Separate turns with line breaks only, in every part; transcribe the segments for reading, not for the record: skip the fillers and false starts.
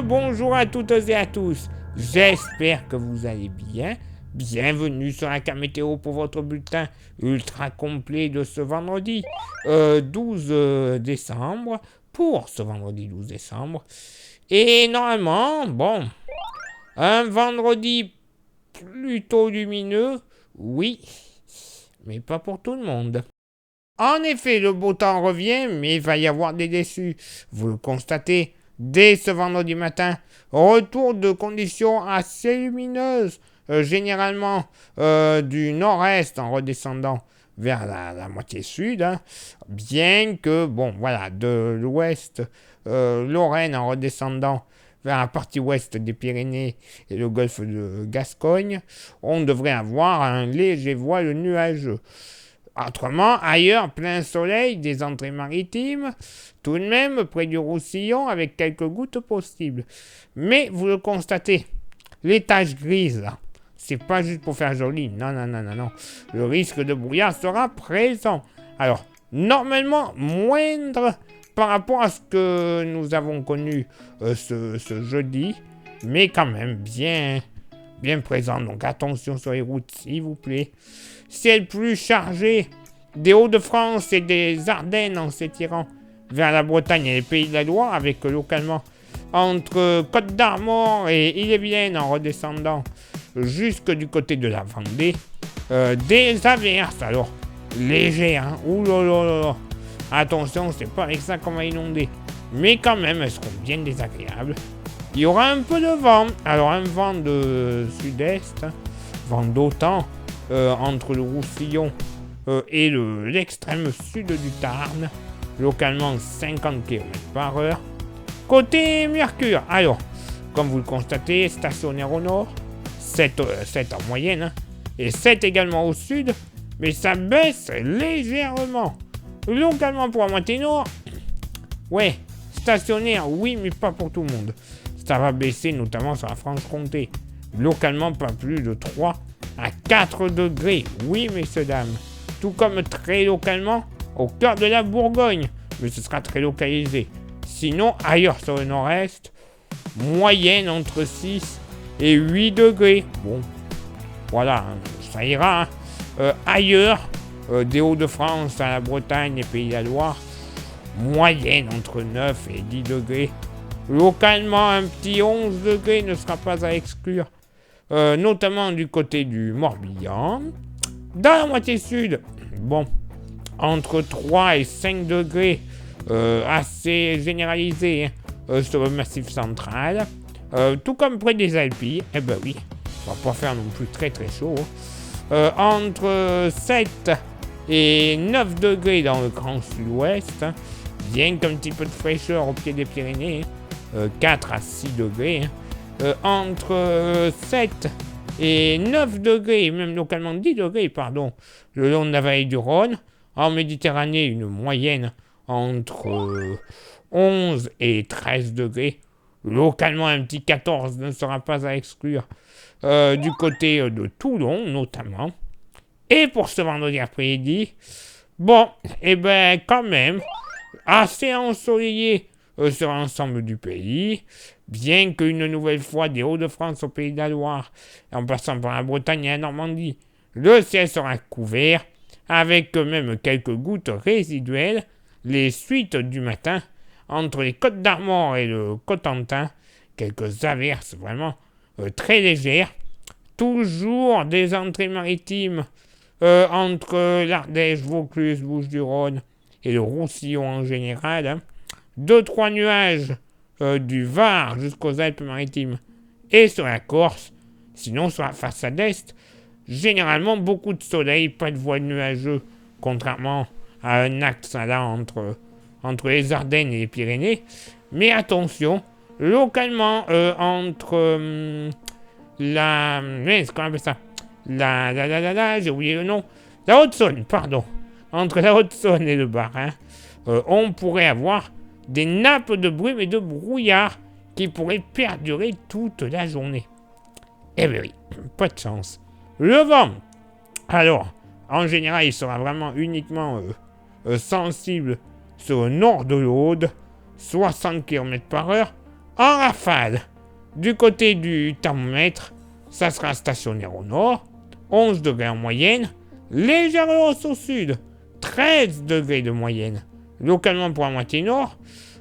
Bonjour à toutes et à tous. J'espère que vous allez bien. Bienvenue sur la carte météo pour votre bulletin ultra complet de ce vendredi 12 décembre. Pour ce vendredi 12 décembre. Et normalement, bon, un vendredi plutôt lumineux, oui, mais pas pour tout le monde. En effet, le beau temps revient, mais il va y avoir des déçus. Vous le constatez, dès ce vendredi matin, retour de conditions assez lumineuses, généralement du nord-est en redescendant vers la moitié sud, hein. Bien que, bon, voilà, de l'ouest, Lorraine en redescendant vers la partie ouest des Pyrénées et le golfe de Gascogne, on devrait avoir un léger voile nuageux. Autrement, ailleurs, plein soleil, des entrées maritimes, tout de même près du Roussillon avec quelques gouttes possibles. Mais vous le constatez, les taches grises là, c'est pas juste pour faire joli, non. Le risque de brouillard sera présent. Alors, normalement, moindre par rapport à ce que nous avons connu ce jeudi, mais quand même bien présent. Donc attention sur les routes, s'il vous plaît. Ciel plus chargé des Hauts-de-France et des Ardennes en s'étirant vers la Bretagne et les Pays de la Loire, avec localement entre Côte d'Armor et Ille-et-Vilaine en redescendant jusque du côté de la Vendée, des averses, alors légères, hein. Ouh là là là. Attention, c'est pas avec ça qu'on va inonder, mais quand même, elles seront bien désagréables. Il y aura un peu de vent, alors un vent de sud-est, hein, vent d'autant entre le Roussillon et l'extrême sud du Tarn, localement 50 km/h. Côté Mercure, alors, comme vous le constatez, stationnaire au nord, 7 en moyenne, hein, et 7 également au sud, mais ça baisse légèrement. Localement pour la moitié nord, ouais, stationnaire, oui, mais pas pour tout le monde. Ça va baisser notamment sur la Franche-Comté. Localement, pas plus de 3 à 4 degrés. Oui, messieurs, dames. Tout comme très localement, au cœur de la Bourgogne. Mais ce sera très localisé. Sinon, ailleurs sur le nord-est, moyenne entre 6 et 8 degrés. Bon, voilà, hein, ça ira. Hein. Ailleurs, des Hauts-de-France à la Bretagne et Pays de la Loire, moyenne entre 9 et 10 degrés. Localement, un petit 11 degrés ne sera pas à exclure, notamment du côté du Morbihan. Dans la moitié sud, bon, entre 3 et 5 degrés, assez généralisé, hein, sur le massif central, tout comme près des Alpilles. Eh ben oui, ça va pas faire non plus très très chaud. Entre 7 et 9 degrés dans le grand sud-ouest, hein, bien qu'un petit peu de fraîcheur au pied des Pyrénées, hein. 4 à 6 degrés, hein. Entre 7 et 9 degrés, même localement 10 degrés, pardon, le long de la vallée du Rhône. En Méditerranée, une moyenne entre 11 et 13 degrés. Localement, un petit 14 ne sera pas à exclure du côté de Toulon, notamment. Et pour ce vendredi après-midi, bon, et ben quand même, assez ensoleillé sur l'ensemble du pays, bien qu'une nouvelle fois des Hauts-de-France au Pays de la Loire, en passant par la Bretagne et la Normandie, le ciel sera couvert, avec même quelques gouttes résiduelles, les suites du matin, entre les Côtes d'Armor et le Cotentin, quelques averses vraiment très légères, toujours des entrées maritimes entre l'Ardèche, Vaucluse, Bouches-du-Rhône et le Roussillon en général, hein. 2-3 nuages du Var jusqu'aux Alpes-Maritimes et sur la Corse. Sinon, sur la façade est, généralement beaucoup de soleil, pas de voile nuageux, contrairement à un axe là entre les Ardennes et les Pyrénées. Mais attention, localement, entre comment on appelle ça, j'ai oublié le nom, la Haute-Saône, pardon. Entre la Haute-Saône et le Bas-Rhin, on pourrait avoir des nappes de brume et de brouillard qui pourraient perdurer toute la journée. Eh bien oui, pas de chance. Le vent, alors, en général, il sera vraiment uniquement sensible sur le nord de l'Aude, 60 km/h, En rafale, du côté du thermomètre, ça sera stationnaire au nord, 11 degrés en moyenne, légère hausse au sud, 13 degrés de moyenne, localement pour la moitié nord.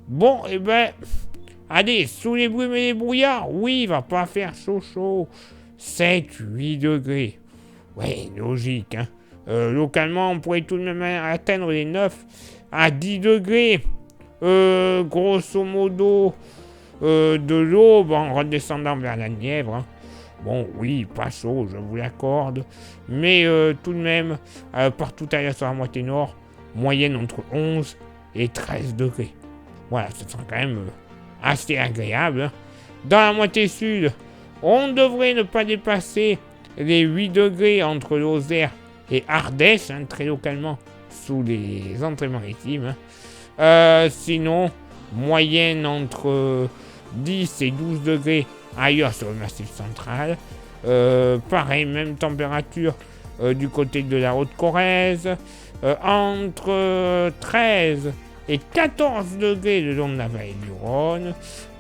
Bon, eh ben, allez, sous les brumes et les brouillards, oui, il va pas faire chaud, 7, 8 degrés. Ouais, logique, hein. Localement, on pourrait tout de même atteindre les 9 à 10 degrés. Grosso modo, de l'aube en redescendant vers la Nièvre. Hein. Bon, oui, pas chaud, je vous l'accorde. Mais tout de même, partout ailleurs sur la moitié nord, moyenne entre 11 et 13 degrés. Voilà, ce sera quand même assez agréable. Hein. Dans la moitié sud, on devrait ne pas dépasser les 8 degrés entre Lozère et Ardèche, hein, très localement, sous les entrées maritimes. Hein. Sinon, moyenne entre 10 et 12 degrés ailleurs sur le massif central. Pareil, même température du côté de la Haute-Corrèze. Entre 13 et 14 degrés le long de la vallée du Rhône.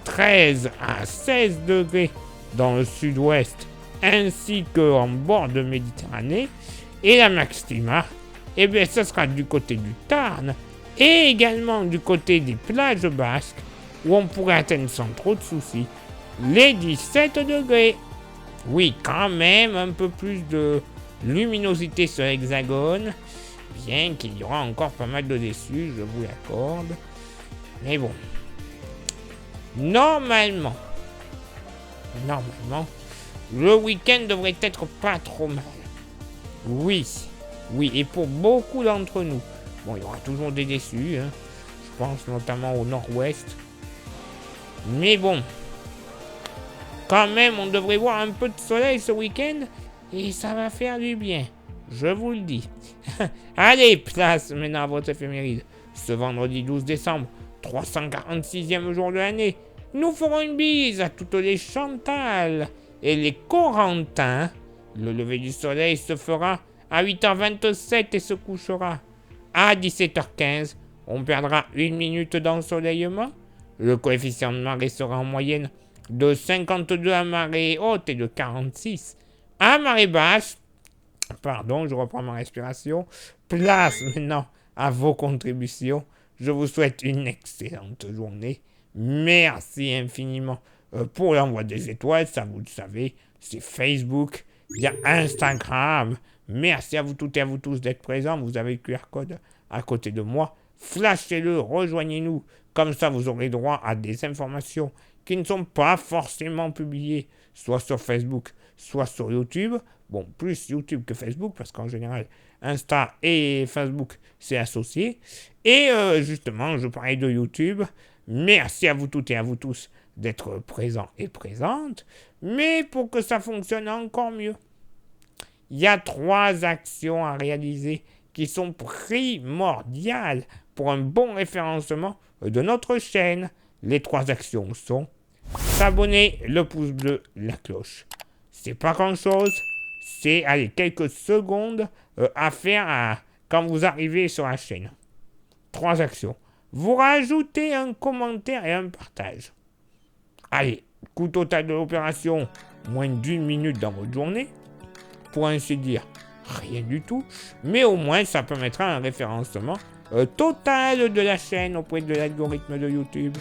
13 à 16 degrés dans le sud-ouest ainsi qu'en bord de Méditerranée. Et la maxima, eh bien, ce sera du côté du Tarn et également du côté des plages basques où on pourrait atteindre sans trop de soucis les 17 degrés. Oui, quand même un peu plus de luminosité sur l'hexagone, bien qu'il y aura encore pas mal de déçus, je vous l'accorde. Mais bon, normalement, le week-end devrait être pas trop mal. Oui, et pour beaucoup d'entre nous, bon, il y aura toujours des déçus, hein. Je pense notamment au nord-ouest. Mais bon, quand même, on devrait voir un peu de soleil ce week-end, et ça va faire du bien, je vous le dis. Allez, place maintenant à votre éphéméride. Ce vendredi 12 décembre, 346e jour de l'année, nous ferons une bise à toutes les Chantal et les Corentins. Le lever du soleil se fera à 8h27 et se couchera à 17h15. On perdra 1 minute d'ensoleillement. Le coefficient de marée sera en moyenne de 52 à marée haute et de 46 à marée basse. Pardon, je reprends ma respiration. Place maintenant à vos contributions. Je vous souhaite une excellente journée. Merci infiniment pour l'envoi des étoiles, ça vous le savez, c'est Facebook. Il y a Instagram. Merci à vous toutes et à vous tous d'être présents. Vous avez le QR code à côté de moi. Flashez-le, rejoignez-nous. Comme ça, vous aurez droit à des informations qui ne sont pas forcément publiées, soit sur Facebook, soit sur YouTube. Bon, plus YouTube que Facebook, parce qu'en général, Insta et Facebook, c'est associé. Et justement, je parlais de YouTube. Merci à vous toutes et à vous tous d'être présents et présentes. Mais pour que ça fonctionne encore mieux, il y a 3 actions à réaliser qui sont primordiales pour un bon référencement de notre chaîne. Les 3 actions sont s'abonner, le pouce bleu, la cloche. C'est pas grand-chose, c'est quelques secondes à faire quand vous arrivez sur la chaîne. 3 actions. Vous rajoutez un commentaire et un partage. Allez, coût total de l'opération, moins d'1 minute dans votre journée. Pour ainsi dire, rien du tout. Mais au moins, ça permettra un référencement total de la chaîne auprès de l'algorithme de YouTube.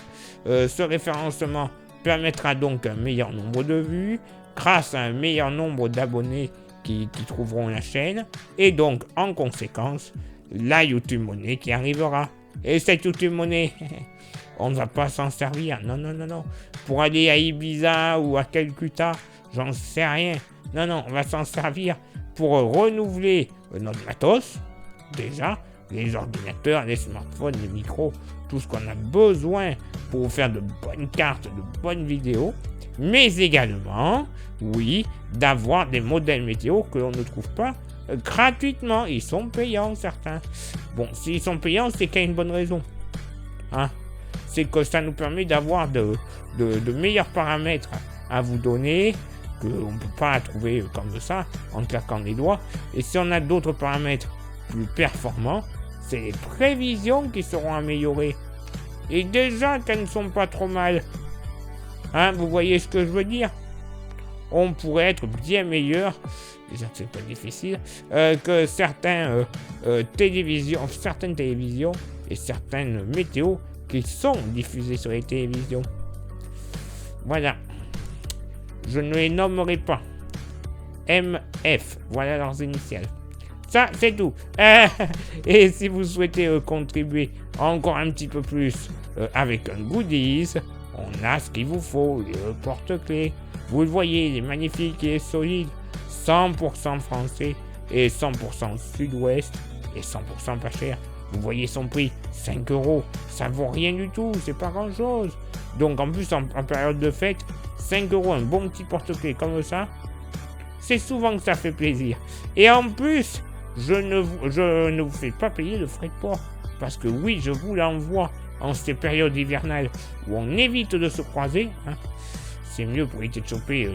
Ce référencement permettra donc un meilleur nombre de vues, grâce à un meilleur nombre d'abonnés qui trouveront la chaîne. Et donc, en conséquence, la YouTube Money qui arrivera. Et cette YouTube Money, on ne va pas s'en servir. Non. Pour aller à Ibiza ou à Calcutta, j'en sais rien. Non, on va s'en servir pour renouveler notre matos. Déjà, les ordinateurs, les smartphones, les micros, tout ce qu'on a besoin pour faire de bonnes cartes, de bonnes vidéos. Mais également, oui, d'avoir des modèles météo que l'on ne trouve pas gratuitement. Ils sont payants, certains. Bon, s'ils sont payants, c'est qu'il y a une bonne raison. Hein? C'est que ça nous permet d'avoir de meilleurs paramètres à vous donner, qu'on ne peut pas trouver comme ça, en claquant les doigts. Et si on a d'autres paramètres plus performants, c'est les prévisions qui seront améliorées. Et déjà qu'elles ne sont pas trop mal. Hein, vous voyez ce que je veux dire? On pourrait être bien meilleur, déjà que c'est pas difficile, que certaines télévisions et certaines météos qui sont diffusées sur les télévisions. Voilà. Je ne les nommerai pas. MF, voilà leurs initiales. Ça, c'est tout. Et si vous souhaitez contribuer encore un petit peu plus avec un goodies, on a ce qu'il vous faut, le porte-clés. Vous le voyez, il est magnifique, il est solide, 100% français et 100% sud-ouest et 100% pas cher. Vous voyez son prix, 5 €, ça vaut rien du tout, c'est pas grand-chose. Donc en plus, en période de fête, 5 €, un bon petit porte-clés comme ça, c'est souvent que ça fait plaisir. Et en plus, je ne vous fais pas payer le frais de port. Parce que oui, je vous l'envoie en ces périodes hivernales où on évite de se croiser. Hein. C'est mieux pour éviter de choper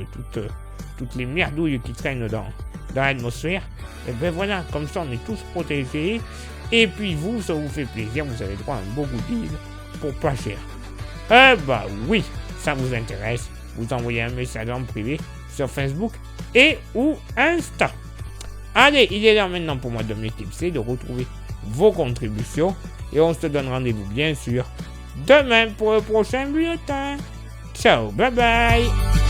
toutes les merdouilles qui traînent dans l'atmosphère. Et ben voilà, comme ça on est tous protégés. Et puis vous, ça vous fait plaisir, vous avez droit à un beau goodies pour pas cher. Eh bah oui, ça vous intéresse, vous envoyez un message en privé sur Facebook et ou Insta. Allez, il est l'heure maintenant pour moi, Dominique Tipsy, de retrouver vos contributions. Et on se donne rendez-vous bien sûr demain pour le prochain bulletin. Ciao, bye bye.